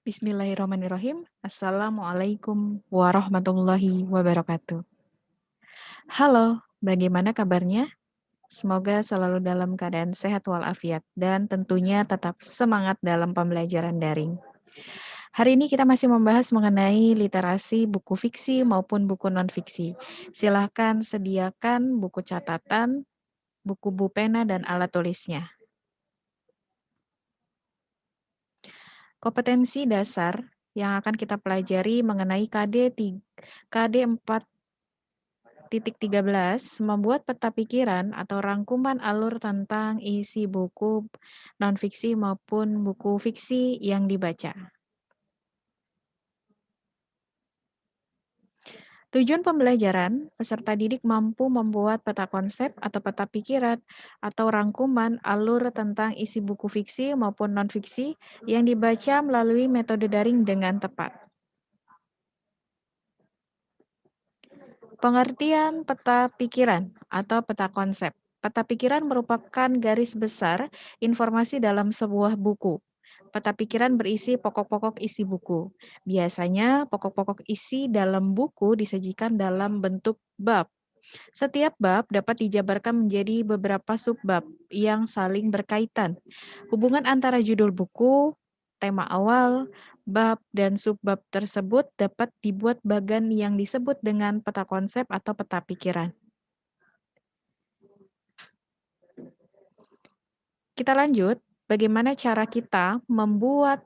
Bismillahirrahmanirrahim. Assalamualaikum warahmatullahi wabarakatuh. Halo, bagaimana kabarnya? Semoga selalu dalam keadaan sehat walafiat dan tentunya tetap semangat dalam pembelajaran daring. Hari ini kita masih membahas mengenai literasi buku fiksi maupun buku non-fiksi. Silahkan sediakan buku catatan, buku pena, dan alat tulisnya. Kompetensi dasar yang akan kita pelajari mengenai KD 4.13 membuat peta pikiran atau rangkuman alur tentang isi buku non-fiksi maupun buku fiksi yang dibaca. Tujuan pembelajaran, peserta didik mampu membuat peta konsep atau peta pikiran atau rangkuman alur tentang isi buku fiksi maupun non-fiksi yang dibaca melalui metode daring dengan tepat. Pengertian peta pikiran atau peta konsep. Peta pikiran merupakan garis besar informasi dalam sebuah buku. Peta pikiran berisi pokok-pokok isi buku. Biasanya, pokok-pokok isi dalam buku disajikan dalam bentuk bab. Setiap bab dapat dijabarkan menjadi beberapa subbab yang saling berkaitan. Hubungan antara judul buku, tema awal, bab, dan subbab tersebut dapat dibuat bagan yang disebut dengan peta konsep atau peta pikiran. Kita lanjut, bagaimana cara kita membuat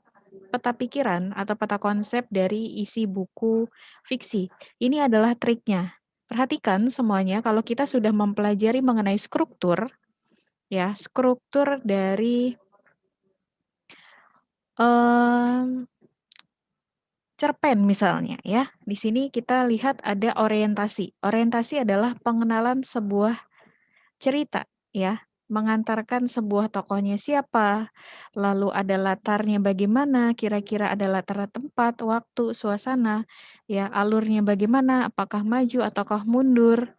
peta pikiran atau peta konsep dari isi buku fiksi. Ini adalah triknya. Perhatikan semuanya kalau kita sudah mempelajari mengenai struktur, ya, struktur dari cerpen misalnya ya. Di sini kita lihat ada orientasi. Orientasi adalah pengenalan sebuah cerita ya, mengantarkan sebuah tokohnya siapa, lalu ada latarnya bagaimana, kira-kira ada latar tempat, waktu, suasana, ya, alurnya bagaimana, apakah maju ataukah mundur.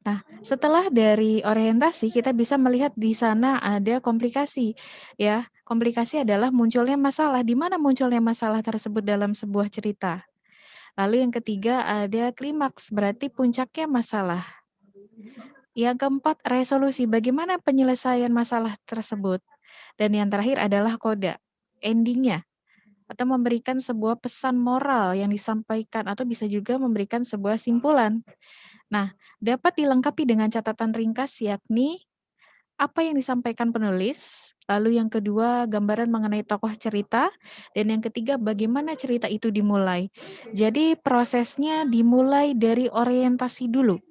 Nah, setelah dari orientasi kita bisa melihat di sana ada komplikasi, ya. Komplikasi adalah munculnya masalah, di mana munculnya masalah tersebut dalam sebuah cerita. Lalu yang ketiga ada klimaks, berarti puncaknya masalah. Yang keempat, resolusi, bagaimana penyelesaian masalah tersebut. Dan yang terakhir adalah koda, endingnya, atau memberikan sebuah pesan moral yang disampaikan, atau bisa juga memberikan sebuah simpulan. Nah, dapat dilengkapi dengan catatan ringkas, yakni apa yang disampaikan penulis, lalu yang kedua gambaran mengenai tokoh cerita, dan yang ketiga bagaimana cerita itu dimulai. Jadi prosesnya dimulai dari orientasi dulu,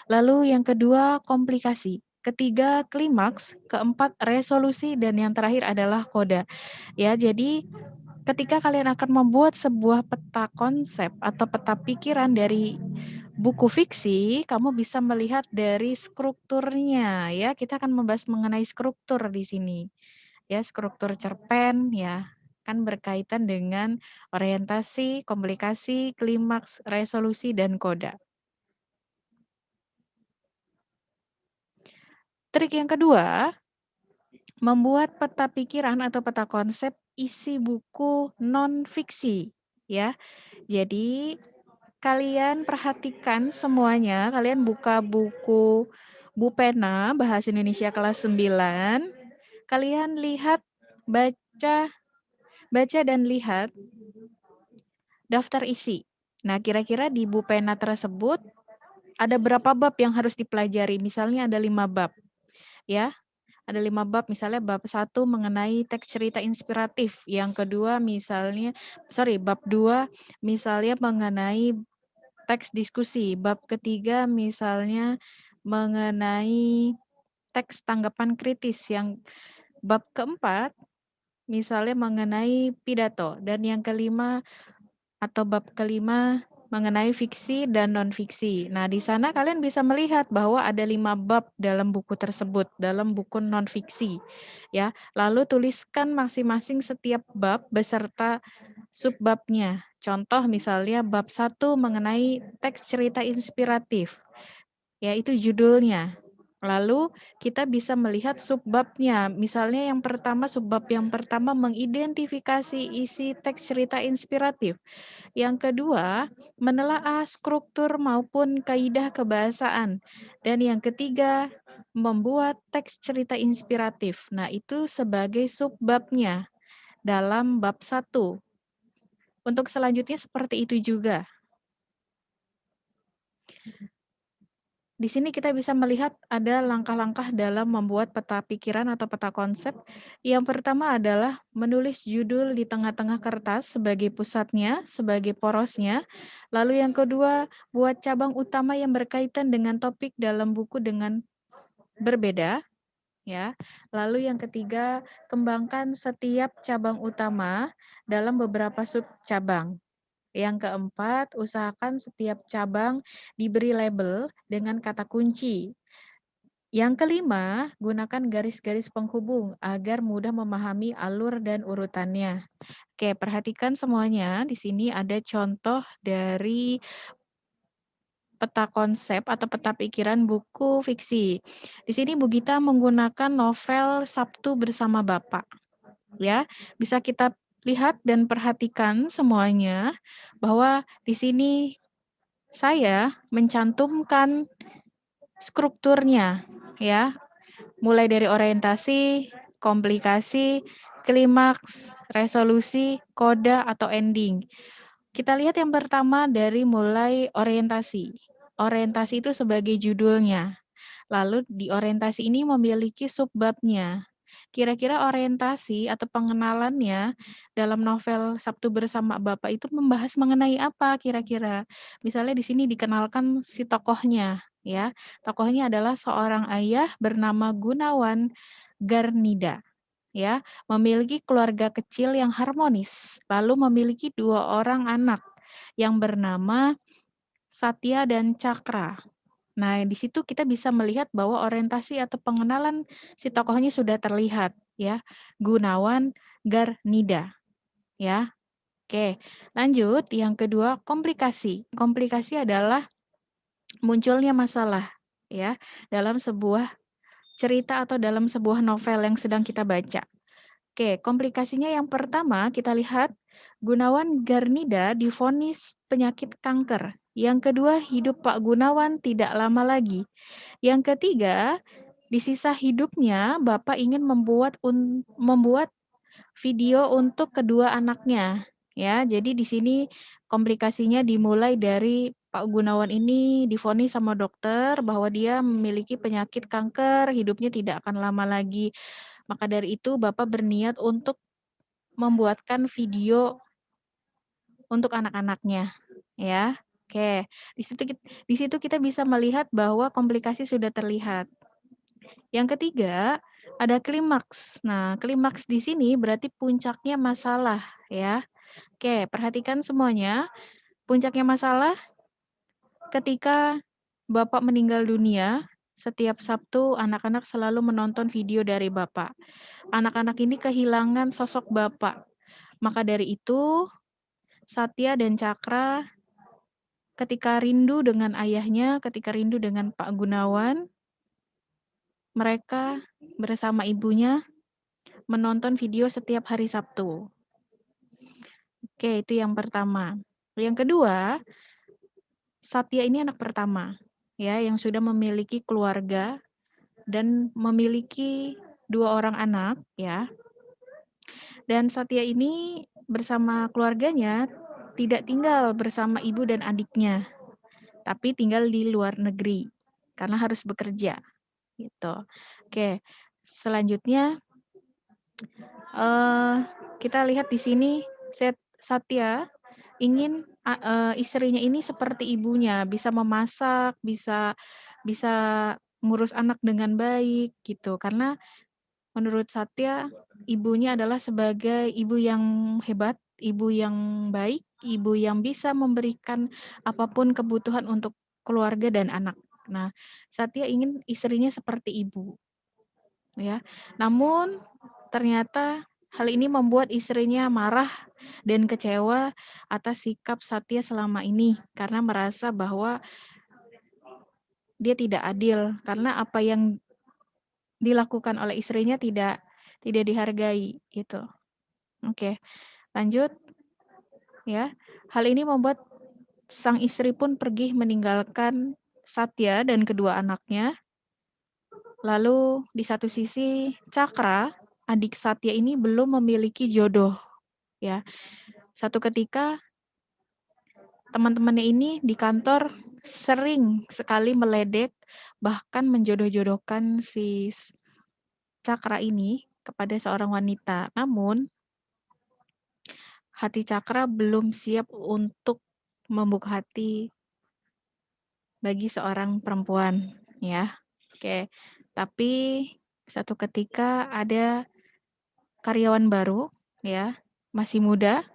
lalu yang kedua komplikasi, ketiga klimaks, keempat resolusi, dan yang terakhir adalah koda. Ya, jadi ketika kalian akan membuat sebuah peta konsep atau peta pikiran dari buku fiksi, kamu bisa melihat dari strukturnya ya. Kita akan membahas mengenai struktur di sini. Ya, struktur cerpen ya kan berkaitan dengan orientasi, komplikasi, klimaks, resolusi, dan koda. Trik yang kedua, membuat peta pikiran atau peta konsep isi buku non-fiksi ya. Jadi kalian perhatikan semuanya, kalian buka buku pena Bahasa Indonesia kelas 9, kalian lihat, baca baca dan lihat daftar isi. Nah, kira-kira di pena tersebut ada berapa bab yang harus dipelajari? Misalnya ada 5 bab, ya. Ada 5 bab, misalnya bab 1 mengenai teks cerita inspiratif, yang kedua bab 2 misalnya mengenai teks diskusi, bab ketiga misalnya mengenai teks tanggapan kritis, yang bab keempat misalnya mengenai pidato, dan yang kelima atau bab kelima mengenai fiksi dan non-fiksi. Nah, di sana kalian bisa melihat bahwa ada 5 bab dalam buku tersebut, dalam buku non-fiksi. Ya, lalu tuliskan masing-masing setiap bab beserta subbabnya. Contoh misalnya bab 1 mengenai teks cerita inspiratif, yaitu judulnya. Lalu kita bisa melihat subbabnya. Misalnya subbab yang pertama mengidentifikasi isi teks cerita inspiratif. Yang kedua, menelaah struktur maupun kaidah kebahasaan. Dan yang ketiga, membuat teks cerita inspiratif. Nah, itu sebagai subbabnya dalam bab 1. Untuk selanjutnya seperti itu juga. Di sini kita bisa melihat ada langkah-langkah dalam membuat peta pikiran atau peta konsep. Yang pertama adalah menulis judul di tengah-tengah kertas sebagai pusatnya, sebagai porosnya. Lalu yang kedua, buat cabang utama yang berkaitan dengan topik dalam buku dengan berbeda, ya. Lalu yang ketiga, kembangkan setiap cabang utama dalam beberapa sub cabang. Yang keempat, usahakan setiap cabang diberi label dengan kata kunci. Yang kelima, gunakan garis-garis penghubung agar mudah memahami alur dan urutannya. Oke, perhatikan semuanya. Di sini ada contoh dari peta konsep atau peta pikiran buku fiksi. Di sini Bu Gita menggunakan novel Sabtu Bersama Bapak. Ya, bisa kita lihat dan perhatikan semuanya bahwa di sini saya mencantumkan strukturnya, ya, mulai dari orientasi, komplikasi, klimaks, resolusi, koda, atau ending. Kita lihat yang pertama dari mulai orientasi. Orientasi itu sebagai judulnya. Lalu di orientasi ini memiliki subbabnya. Kira-kira orientasi atau pengenalannya dalam novel Sabtu Bersama Bapak itu membahas mengenai apa kira-kira? Misalnya di sini dikenalkan si tokohnya, ya. Tokohnya adalah seorang ayah bernama Gunawan Garnida, ya, memiliki keluarga kecil yang harmonis, lalu memiliki 2 orang anak yang bernama Satya dan Cakra. Nah, di situ kita bisa melihat bahwa orientasi atau pengenalan si tokohnya sudah terlihat, ya. Gunawan Garnida, ya. Oke, lanjut yang kedua, komplikasi. Komplikasi adalah munculnya masalah, ya, dalam sebuah cerita atau dalam sebuah novel yang sedang kita baca. Oke, komplikasinya yang pertama kita lihat Gunawan Garnida divonis penyakit kanker. Yang kedua, hidup Pak Gunawan tidak lama lagi. Yang ketiga, di sisa hidupnya Bapak ingin membuat video untuk kedua anaknya. Ya, jadi di sini komplikasinya dimulai dari Pak Gunawan ini divonis sama dokter bahwa dia memiliki penyakit kanker, hidupnya tidak akan lama lagi. Maka dari itu Bapak berniat untuk membuatkan video untuk anak-anaknya, ya. Oke, di situ kita bisa melihat bahwa komplikasi sudah terlihat. Yang ketiga, ada klimaks. Nah, klimaks di sini berarti puncaknya masalah, ya. Oke, perhatikan semuanya. Puncaknya masalah ketika Bapak meninggal dunia, setiap Sabtu anak-anak selalu menonton video dari Bapak. Anak-anak ini kehilangan sosok Bapak. Maka dari itu, Satya dan Cakra ketika rindu dengan ayahnya, ketika rindu dengan Pak Gunawan, mereka bersama ibunya menonton video setiap hari Sabtu. Oke, itu yang pertama. Yang kedua, Satya ini anak pertama, ya, yang sudah memiliki keluarga dan memiliki 2 orang anak, ya. Dan Satya ini bersama keluarganya tidak tinggal bersama ibu dan adiknya, tapi tinggal di luar negeri karena harus bekerja, gitu. Oke, selanjutnya kita lihat di sini Satya ingin istrinya ini seperti ibunya, bisa memasak, bisa bisa ngurus anak dengan baik gitu. Karena menurut Satya, ibunya adalah sebagai ibu yang hebat, ibu yang baik, ibu yang bisa memberikan apapun kebutuhan untuk keluarga dan anak. Nah, Satya ingin istrinya seperti ibu, ya. Namun ternyata hal ini membuat istrinya marah dan kecewa atas sikap Satya selama ini karena merasa bahwa dia tidak adil karena apa yang dilakukan oleh istrinya tidak dihargai gitu. Oke, lanjut ya. Hal ini membuat sang istri pun pergi meninggalkan Satya dan kedua anaknya. Lalu di satu sisi Cakra, adik Satya ini belum memiliki jodoh ya. Satu ketika teman-temannya ini di kantor sering sekali meledek bahkan menjodoh-jodohkan si Cakra ini kepada seorang wanita. Namun hati Cakra belum siap untuk membuka hati bagi seorang perempuan ya. Oke. Tapi satu ketika ada karyawan baru ya, masih muda,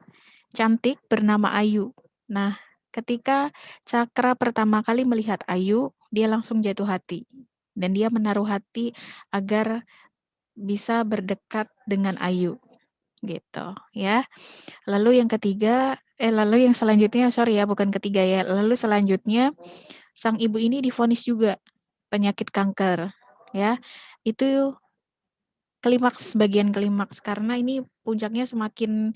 cantik bernama Ayu. Nah, ketika Cakra pertama kali melihat Ayu, dia langsung jatuh hati dan dia menaruh hati agar bisa berdekat dengan Ayu gitu ya. Lalu yang ketiga lalu yang selanjutnya sorry ya bukan ketiga ya. Lalu selanjutnya sang ibu ini divonis juga penyakit kanker ya. Itu bagian klimaks karena ini puncaknya semakin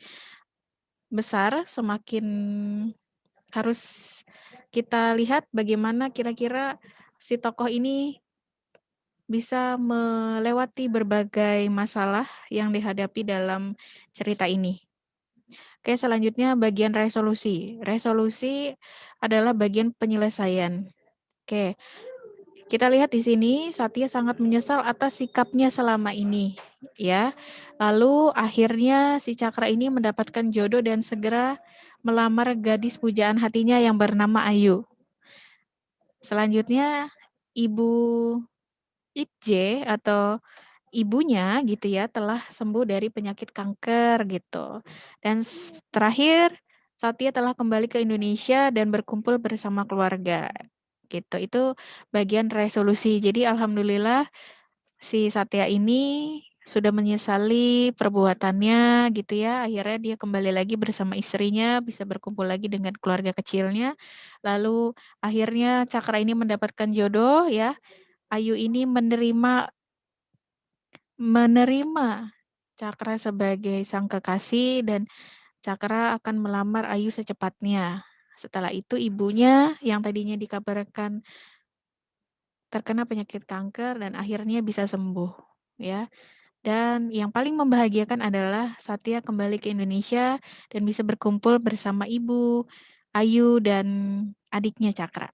besar, semakin harus kita lihat bagaimana kira-kira si tokoh ini bisa melewati berbagai masalah yang dihadapi dalam cerita ini. Oke, selanjutnya bagian resolusi. Resolusi adalah bagian penyelesaian. Oke, kita lihat di sini Satya sangat menyesal atas sikapnya selama ini, ya. Lalu akhirnya si Cakra ini mendapatkan jodoh dan segera melamar gadis pujaan hatinya yang bernama Ayu. Selanjutnya Ibu Itje atau ibunya gitu ya telah sembuh dari penyakit kanker gitu. Dan terakhir Satya telah kembali ke Indonesia dan berkumpul bersama keluarga gitu. Itu bagian resolusi. Jadi alhamdulillah si Satya ini sudah menyesali perbuatannya gitu ya. Akhirnya dia kembali lagi bersama istrinya, bisa berkumpul lagi dengan keluarga kecilnya. Lalu akhirnya Cakra ini mendapatkan jodoh ya. Ayu ini menerima Cakra sebagai sang kekasih dan Cakra akan melamar Ayu secepatnya. Setelah itu ibunya yang tadinya dikabarkan terkena penyakit kanker dan akhirnya bisa sembuh ya. Dan yang paling membahagiakan adalah Satya kembali ke Indonesia dan bisa berkumpul bersama ibu, Ayu dan adiknya Cakra.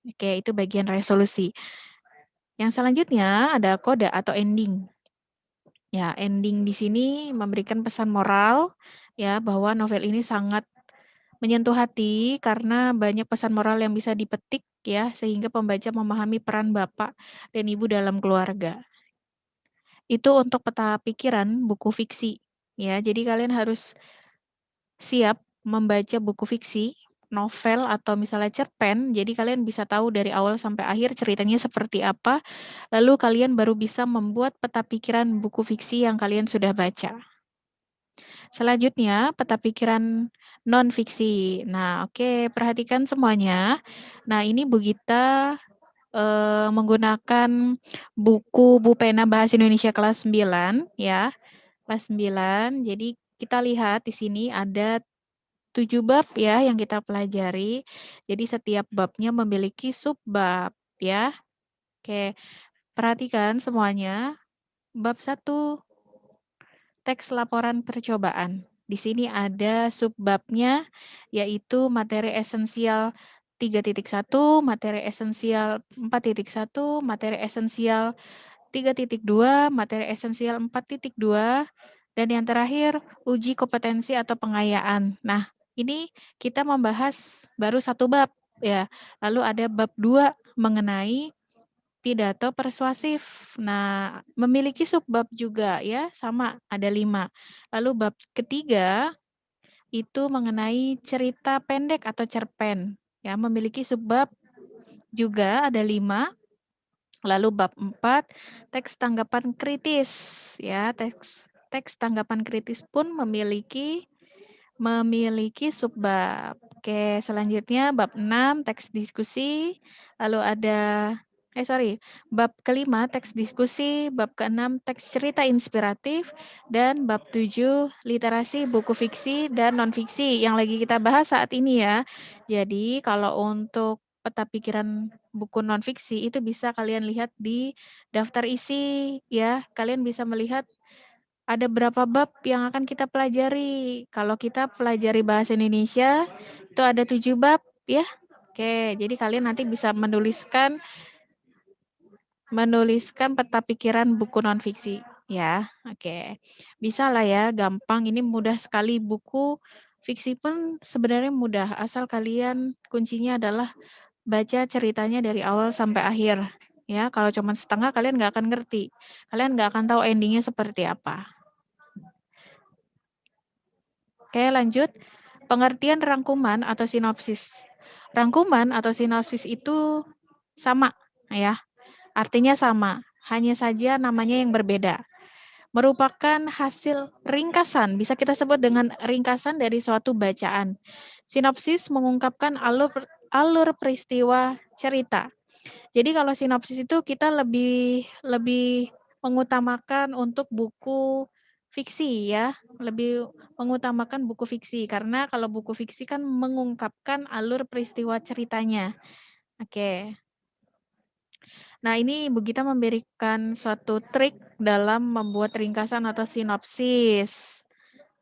Oke, itu bagian resolusi. Yang selanjutnya ada koda atau ending. Ya, ending di sini memberikan pesan moral ya bahwa novel ini sangat menyentuh hati karena banyak pesan moral yang bisa dipetik ya sehingga pembaca memahami peran bapak dan ibu dalam keluarga. Itu untuk peta pikiran buku fiksi ya. Jadi kalian harus siap membaca buku fiksi, novel atau misalnya cerpen. Jadi kalian bisa tahu dari awal sampai akhir ceritanya seperti apa. Lalu kalian baru bisa membuat peta pikiran buku fiksi yang kalian sudah baca. Selanjutnya, peta pikiran non-fiksi. Nah, oke, perhatikan semuanya. Nah, ini Bu Gita menggunakan buku Bu Pena Bahasa Indonesia kelas 9, ya. Kelas 9. Jadi, kita lihat di sini ada 7 bab ya yang kita pelajari. Jadi, setiap babnya memiliki subbab, ya. Oke, perhatikan semuanya. Bab 1 teks laporan percobaan. Di sini ada subbabnya, yaitu materi esensial 3.1, materi esensial 4.1, materi esensial 3.2, materi esensial 4.2, dan yang terakhir uji kompetensi atau pengayaan. Nah, ini kita membahas baru satu bab ya. Lalu ada bab 2 mengenai pidato persuasif. Nah, memiliki subbab juga ya, sama ada 5. Lalu bab ketiga itu mengenai cerita pendek atau cerpen. Ya, memiliki subbab juga ada 5. Lalu bab 4 teks tanggapan kritis. Ya, teks tanggapan kritis pun memiliki subbab. Oke, selanjutnya bab 6 teks diskusi. Lalu ada sorry, bab kelima teks diskusi, bab keenam teks cerita inspiratif, dan bab 7 literasi buku fiksi dan non-fiksi yang lagi kita bahas saat ini ya. Jadi kalau untuk peta pikiran buku non-fiksi itu bisa kalian lihat di daftar isi ya. Kalian bisa melihat ada berapa bab yang akan kita pelajari. Kalau kita pelajari bahasa Indonesia itu ada 7 bab ya. Oke, jadi kalian nanti bisa menuliskan peta pikiran buku non-fiksi, ya. Oke. Bisa lah ya, gampang, ini mudah sekali. Buku fiksi pun sebenarnya mudah, asal kalian kuncinya adalah baca ceritanya dari awal sampai akhir, ya. Kalau cuma setengah kalian nggak akan ngerti, kalian nggak akan tahu endingnya seperti apa. Oke, lanjut. Pengertian rangkuman atau sinopsis. Rangkuman atau sinopsis itu sama, ya. Artinya sama, hanya saja namanya yang berbeda. Merupakan hasil ringkasan, bisa kita sebut dengan ringkasan dari suatu bacaan. Sinopsis mengungkapkan alur peristiwa cerita. Jadi kalau sinopsis itu kita lebih lebih mengutamakan untuk buku fiksi ya, lebih mengutamakan buku fiksi karena kalau buku fiksi kan mengungkapkan alur peristiwa ceritanya. Oke. Nah, ini Bu Gita memberikan suatu trik dalam membuat ringkasan atau sinopsis.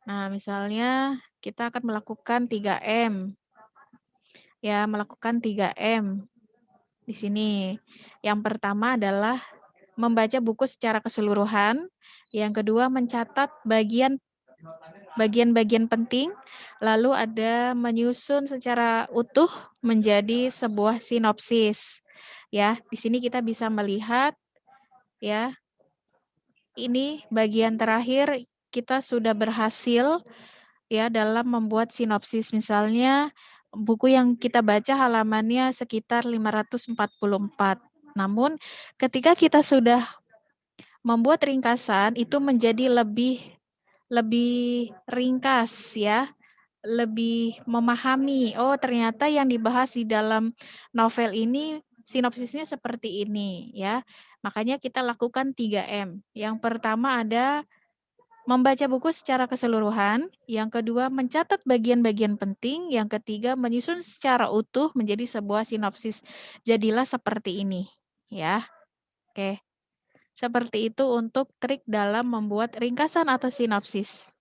Nah, misalnya kita akan melakukan 3M, ya, melakukan 3M di sini. Yang pertama adalah membaca buku secara keseluruhan, yang kedua mencatat bagian-bagian penting, lalu ada menyusun secara utuh menjadi sebuah sinopsis. Ya, di sini kita bisa melihat ya, ini bagian terakhir kita sudah berhasil ya dalam membuat sinopsis. Misalnya buku yang kita baca halamannya sekitar 544. Namun ketika kita sudah membuat ringkasan itu menjadi lebih lebih ringkas ya, lebih memahami, oh ternyata yang dibahas di dalam novel ini sinopsisnya seperti ini ya. Makanya kita lakukan 3M. Yang pertama ada membaca buku secara keseluruhan, yang kedua mencatat bagian-bagian penting, yang ketiga menyusun secara utuh menjadi sebuah sinopsis. Jadilah seperti ini ya. Oke. Seperti itu untuk trik dalam membuat ringkasan atau sinopsis.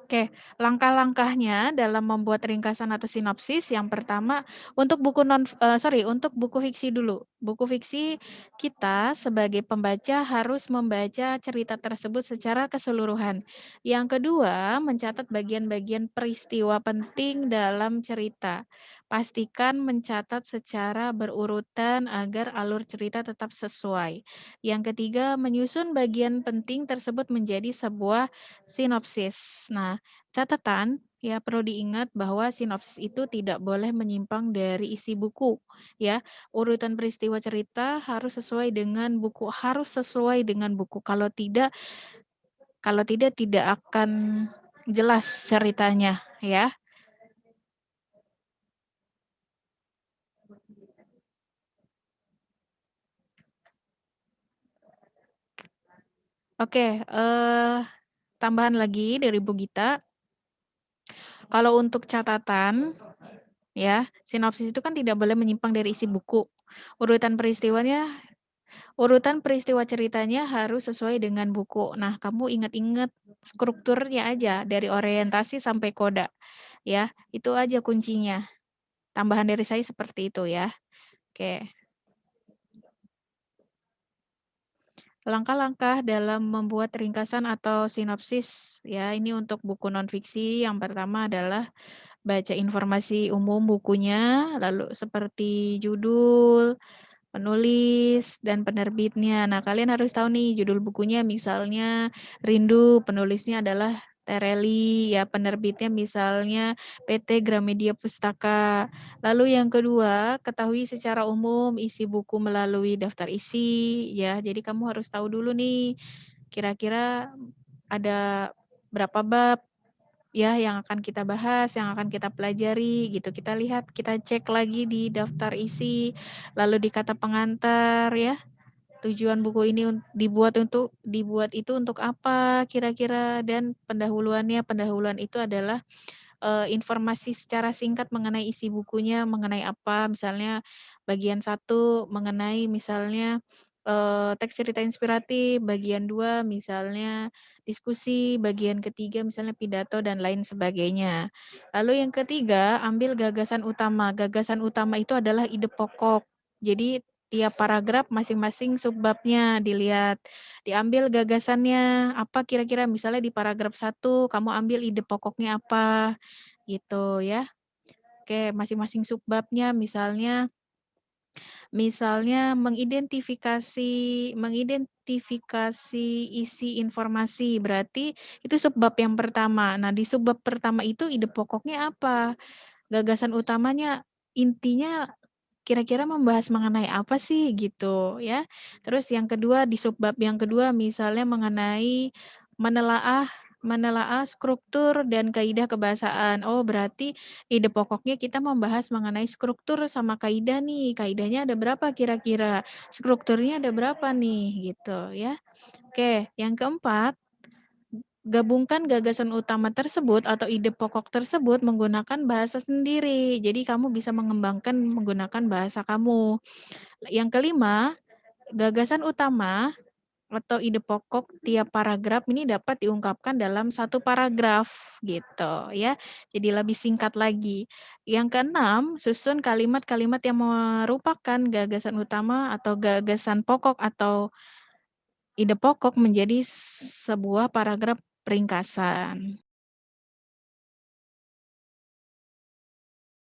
Oke, langkah-langkahnya dalam membuat ringkasan atau sinopsis, yang pertama untuk untuk buku fiksi dulu. Buku fiksi kita sebagai pembaca harus membaca cerita tersebut secara keseluruhan. Yang kedua, mencatat bagian-bagian peristiwa penting dalam cerita. Pastikan mencatat secara berurutan agar alur cerita tetap sesuai. Yang ketiga, menyusun bagian penting tersebut menjadi sebuah sinopsis. Nah, catatan, ya perlu diingat bahwa sinopsis itu tidak boleh menyimpang dari isi buku, ya. Urutan peristiwa cerita harus sesuai dengan buku, harus sesuai dengan buku. Kalau tidak tidak akan jelas ceritanya, ya. Oke, tambahan lagi dari Bu Gita, kalau untuk catatan, ya, sinopsis itu kan tidak boleh menyimpang dari isi buku. Urutan peristiwanya Urutan peristiwa ceritanya harus sesuai dengan buku. Nah, kamu ingat-ingat strukturnya aja dari orientasi sampai koda, ya. Itu aja kuncinya. Tambahan dari saya seperti itu ya. Oke. Langkah-langkah dalam membuat ringkasan atau sinopsis ya, ini untuk buku non-fiksi. Yang pertama adalah baca informasi umum bukunya, lalu seperti judul, penulis, dan penerbitnya. Nah, kalian harus tahu nih judul bukunya misalnya Rindu, penulisnya adalah Tereli, ya penerbitnya misalnya PT Gramedia Pustaka. Lalu yang kedua, ketahui secara umum isi buku melalui daftar isi, ya. Jadi kamu harus tahu dulu nih, kira-kira ada berapa bab, ya, yang akan kita bahas, yang akan kita pelajari gitu. Kita lihat, kita cek lagi di daftar isi, lalu di kata pengantar ya, tujuan buku ini dibuat itu untuk apa kira-kira dan pendahuluannya. Pendahuluan itu adalah informasi secara singkat mengenai isi bukunya, mengenai apa, misalnya bagian satu mengenai misalnya, teks cerita inspiratif, bagian 2 misalnya diskusi, bagian ketiga misalnya pidato dan lain sebagainya. Lalu yang ketiga, ambil gagasan utama. Gagasan utama itu adalah ide pokok. Jadi tiap paragraf masing-masing subbabnya dilihat, diambil gagasannya, apa kira-kira misalnya di paragraf satu kamu ambil ide pokoknya apa, gitu ya. Oke, masing-masing subbabnya misalnya misalnya mengidentifikasi isi informasi, berarti itu subbab yang pertama. Nah, di subbab pertama itu ide pokoknya apa, gagasan utamanya, intinya kira-kira membahas mengenai apa sih, gitu ya. Terus yang kedua, di subbab yang kedua misalnya mengenai menelaah menelaah struktur dan kaidah kebahasaan. Oh, berarti ide pokoknya kita membahas mengenai struktur sama kaidah nih, kaidahnya ada berapa kira-kira, strukturnya ada berapa nih, gitu ya. Oke, yang keempat, gabungkan gagasan utama tersebut atau ide pokok tersebut menggunakan bahasa sendiri. Jadi kamu bisa mengembangkan menggunakan bahasa kamu. Yang kelima, gagasan utama atau ide pokok tiap paragraf ini dapat diungkapkan dalam satu paragraf gitu ya. Jadi lebih singkat lagi. Yang keenam, susun kalimat-kalimat yang merupakan gagasan utama atau gagasan pokok atau ide pokok menjadi sebuah paragraf ringkasan.